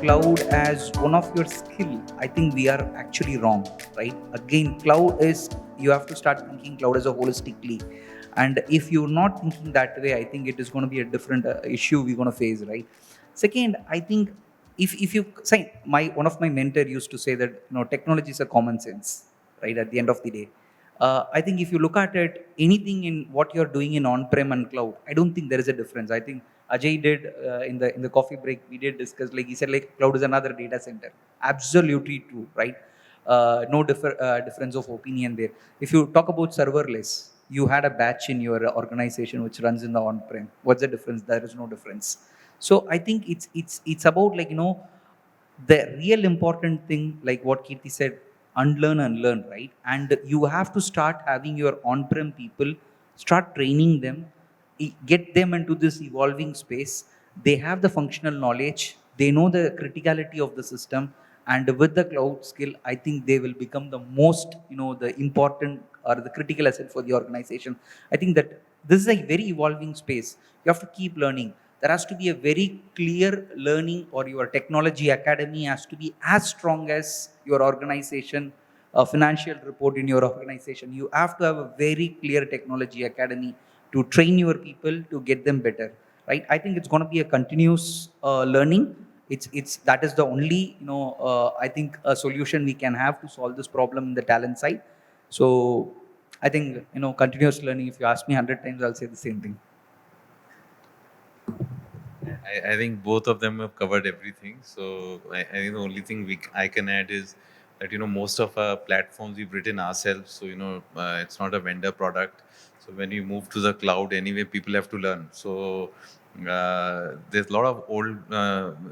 cloud as one of your skill, I think we are actually wrong, right? Again, cloud is, you have to start thinking cloud as a holistically. And if you're not thinking that way, I think it is going to be a different issue we're going to face, right? Second, I think if you say, my one of my mentor used to say that, technology is a common sense, right? At the end of the day, I think if you look at it, anything in what you're doing in on-prem and cloud, I don't think there is a difference. I think Ajay did in the coffee break, we did discuss, like he said, like cloud is another data center. Absolutely true, right? No difference of opinion there. If you talk about serverless, you had a batch in your organization which runs in the on-prem. What's the difference? There is no difference. So I think it's about, like, the real important thing, like what Kirti said, unlearn and learn, right? And you have to start having your on-prem people, start training them, get them into this evolving space. They have the functional knowledge, they know the criticality of the system, and with the cloud skill, I think they will become the most, the important or the critical asset for the organization. I think that this is a very evolving space. You have to keep learning. There has to be a very clear learning, or your technology academy has to be as strong as your organization, a financial report in your organization. You have to have a very clear technology academy to train your people to get them better, right? I think it's going to be a continuous learning. It's that is the only, I think, a solution we can have to solve this problem in the talent side. So I think, continuous learning. If you ask me 100 times, I'll say the same thing. I think both of them have covered everything. So I think the only thing I can add is that most of our platforms we've written ourselves. So it's not a vendor product. So when you move to the cloud, anyway, people have to learn. So there's a lot of old.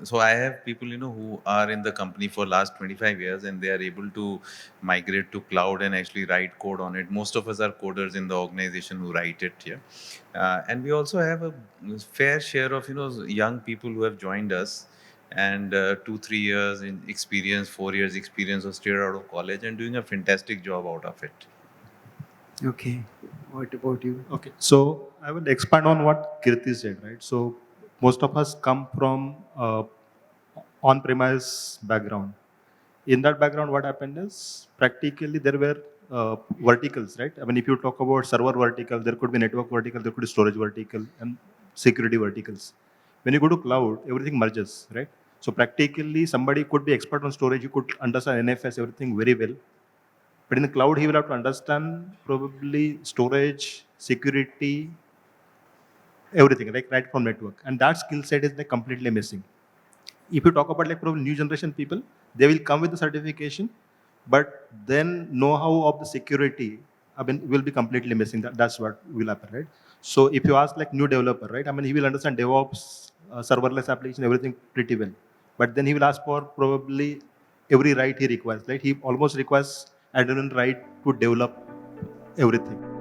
So I have people who are in the company for last 25 years, and they are able to migrate to cloud and actually write code on it. Most of us are coders in the organization who write it. Yeah. And we also have a fair share of young people who have joined us, and 2-3 years in experience, 4 years experience, or straight out of college, and doing a fantastic job out of it. Okay. What about you? Okay, so I will expand on what Kirti said, right? So most of us come from on-premise background. In that background, what happened is practically there were verticals, right? I mean, if you talk about server vertical, there could be network vertical, there could be storage vertical, and security verticals. When you go to cloud, everything merges, right? So practically, somebody could be expert on storage, you could understand NFS, everything very well. But in the cloud, he will have to understand probably storage, security, everything, like right from network. And that skill set is like completely missing. If you talk about like probably new generation people, they will come with the certification, but then know-how of the security, I mean, will be completely missing. That's what will happen, right? So if you ask like new developer, right? I mean, he will understand DevOps, serverless application, everything pretty well. But then he will ask for probably every right he requires, right? He almost requires adrenaline right to develop everything.